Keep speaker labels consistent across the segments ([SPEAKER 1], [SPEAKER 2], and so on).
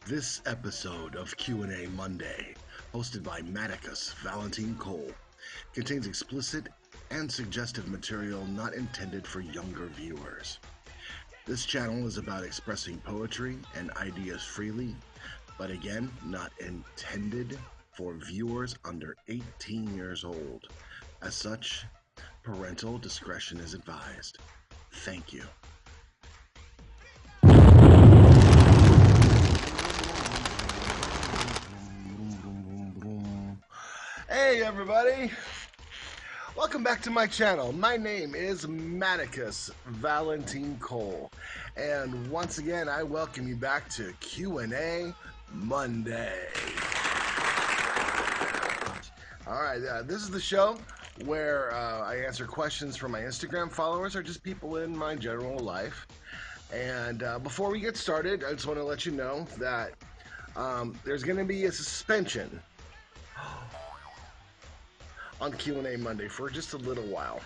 [SPEAKER 1] This episode of Q&A Monday, hosted by Maticus Valentine Cole, contains explicit and suggestive material not intended for younger viewers. This channel is about expressing poetry and ideas freely, but again, not intended for viewers under 18 years old. As such, parental discretion is advised. Thank you. Hey everybody! Welcome back to my channel. My name is Maticus Valentine Cole, and once again I welcome you back to Q&A Monday. Alright, this is the show where I answer questions from my Instagram followers or just people in my general life. And before we get started, I just want to let you know that there's going to be a suspension on Q&A Monday for just a little while.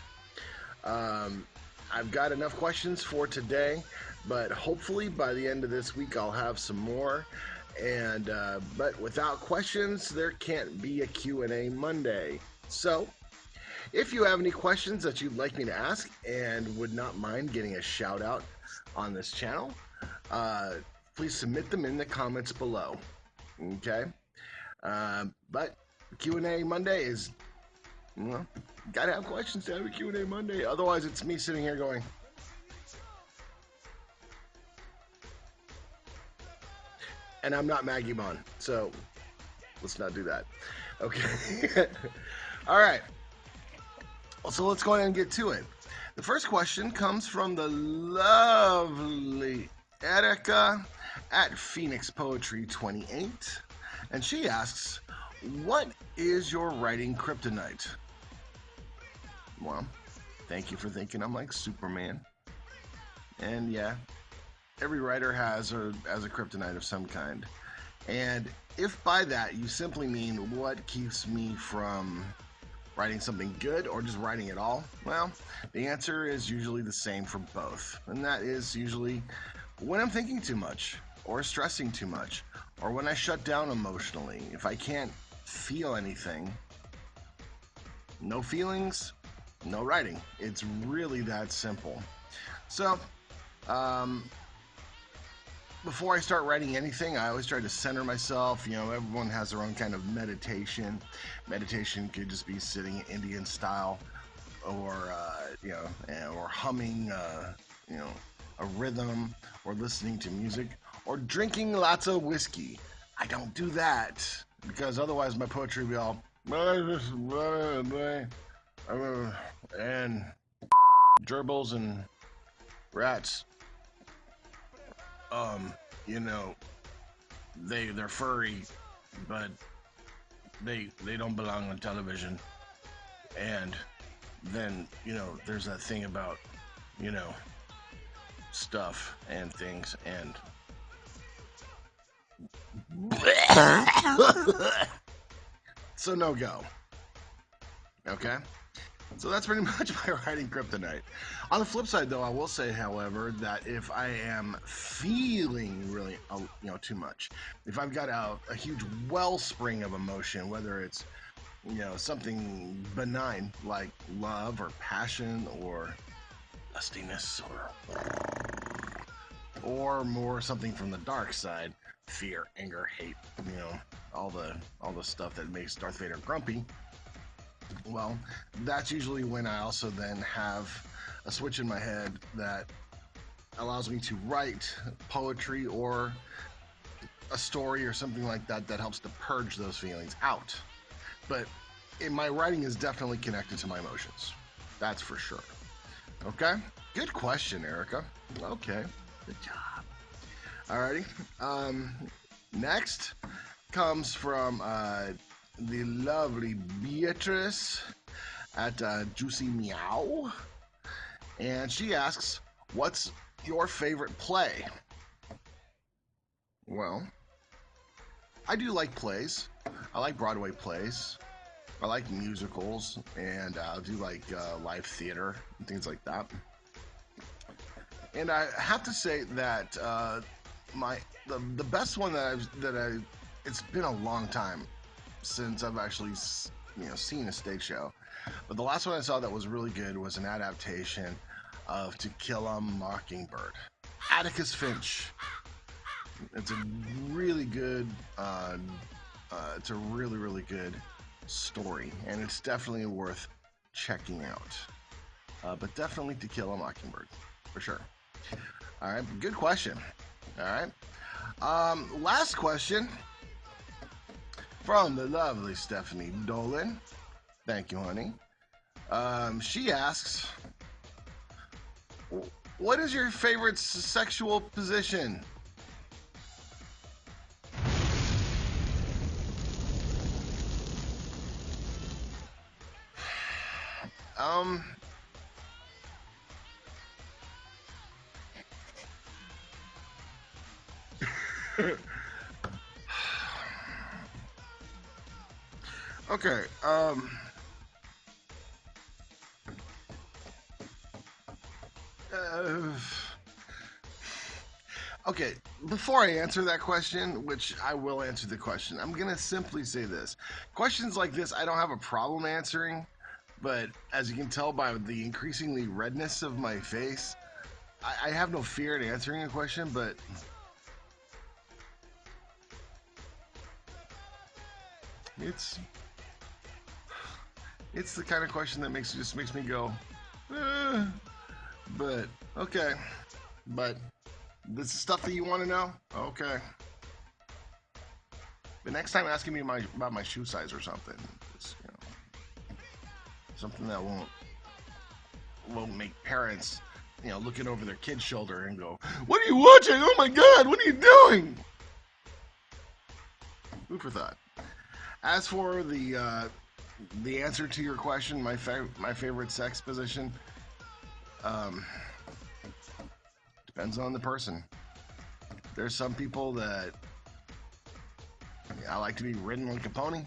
[SPEAKER 1] I've got enough questions for today, but hopefully by the end of this week I'll have some more. And but without questions, there can't be a Q&A Monday. So if you have any questions that you'd like me to ask and would not mind getting a shout out on this channel, please submit them in the comments below. Okay? But Q&A Monday is, well, gotta have questions to have a Q&A Monday. Otherwise, it's me sitting here going, and I'm not Maggie Bond, so let's not do that. Okay. All right. So let's go ahead and get to it. The first question comes from the lovely Erica at Phoenix Poetry 28, and she asks, "What is your writing kryptonite?" Well, thank you for thinking I'm like Superman. And yeah, every writer has a kryptonite of some kind. And if by that you simply mean what keeps me from writing something good or just writing at all, well, the answer is usually the same for both. And that is usually when I'm thinking too much or stressing too much or when I shut down emotionally. If I can't feel anything, no feelings, no writing. It's really that simple. So, before I start writing anything, I always try to center myself. You know, everyone has their own kind of meditation. Meditation could just be sitting Indian style, or or humming, a rhythm, or listening to music, or drinking lots of whiskey. I don't do that because otherwise my poetry will be all and gerbils and rats. They're furry, but they don't belong on television. And then, there's that thing about, stuff and things and so no go. Okay? So that's pretty much my writing kryptonite. On the flip side, though, I will say, however, that if I am feeling really, too much, if I've got a huge wellspring of emotion, whether it's, something benign like love or passion or lustiness or more something from the dark side, fear, anger, hate, all the stuff that makes Darth Vader grumpy. Well, that's usually when I also then have a switch in my head that allows me to write poetry or a story or something like that that helps to purge those feelings out. But my writing is definitely connected to my emotions. That's for sure. Okay? Good question, Erica. Okay. Good job. Alrighty. Next comes from the lovely Beatrice at Juicy Meow, and she asks, "What's your favorite play?" Well, I do like plays. I like Broadway plays. I like musicals, and I do like live theater and things like that. And I have to say that the best one that I it's been a long time since I've actually seen a stage show, but the last one I saw that was really good was an adaptation of To Kill a Mockingbird. Atticus Finch. It's a really good. It's a really good story, and it's definitely worth checking out. But definitely To Kill a Mockingbird, for sure. All right, good question. All right, last question from the lovely Stephanie Dolan. Thank you, honey. She asks, "What is your favorite sexual position?" Okay, okay, before I answer that question, which I will answer the question, I'm going to simply say this. Questions like this, I don't have a problem answering, but as you can tell by the increasingly redness of my face, I have no fear in answering a question, but it's the kind of question that just makes me go, but okay, but this is stuff that you want to know? Okay. The next time asking me about my shoe size or something, it's, something that won't make parents, looking over their kid's shoulder and go, "What are you watching? Oh my God, what are you doing?" Food for thought. As for the answer to your question, my favorite sex position, depends on the person. There's some people that I like to be ridden like a pony.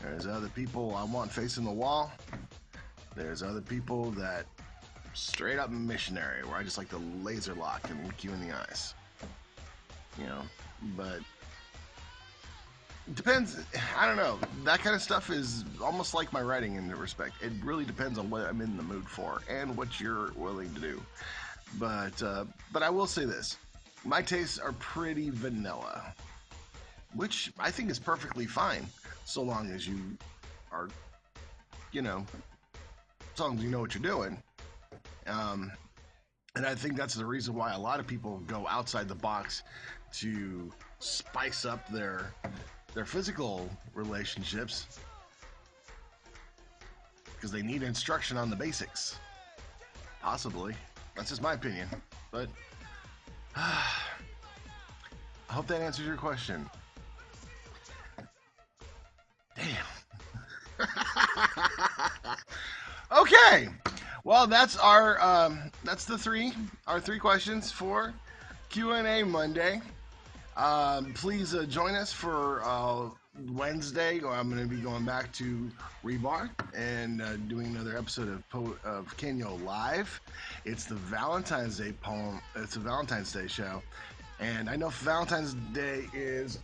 [SPEAKER 1] There's other people I want facing the wall. There's other people that straight up missionary, where I just like to laser lock and look you in the eyes. But it depends. I don't know. That kind of stuff is almost like my writing in that respect. It really depends on what I'm in the mood for and what you're willing to do. But I will say this. My tastes are pretty vanilla, which I think is perfectly fine, so long as you are, as long as you know what you're doing. And I think that's the reason why a lot of people go outside the box to spice up their physical relationships, because they need instruction on the basics. Possibly. That's just my opinion. But I hope that answers your question. Damn. Okay. Well, that's that's our three questions for Q&A Monday. Please join us for Wednesday. I'm going to be going back to Rebar and doing another episode of Kenyo Live. It's the Valentine's Day poem. It's a Valentine's Day show, and I know Valentine's Day is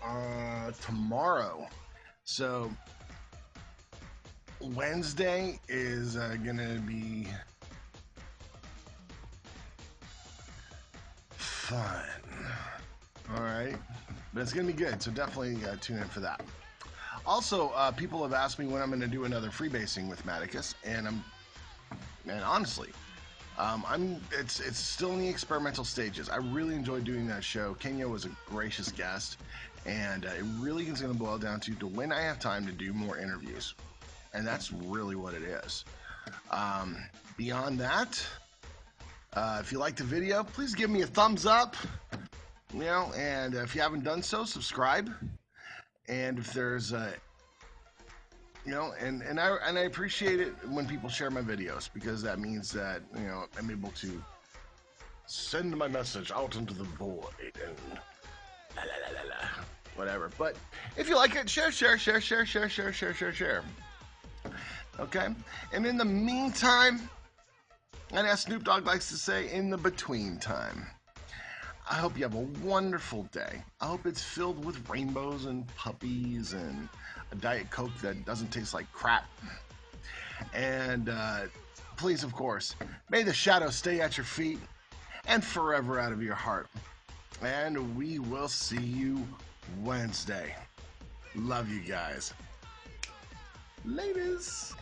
[SPEAKER 1] tomorrow, so Wednesday is going to be fun. All right, but it's gonna be good, so definitely tune in for that. Also, people have asked me when I'm gonna do another freebasing with Maticus, and honestly, it's still in the experimental stages. I really enjoyed doing that show. Kenya was a gracious guest, and it really is gonna boil down to when I have time to do more interviews, and that's really what it is. Beyond that, if you like the video, please give me a thumbs up. And if you haven't done so, subscribe. And if there's and I appreciate it when people share my videos, because that means that I'm able to send my message out into the void and whatever. But if you like it, share. Okay. And in the meantime, and as Snoop Dogg likes to say, in the between time, I hope you have a wonderful day. I hope it's filled with rainbows and puppies and a Diet Coke that doesn't taste like crap. And please, of course, may the shadow stay at your feet and forever out of your heart. And we will see you Wednesday. Love you guys. Laters.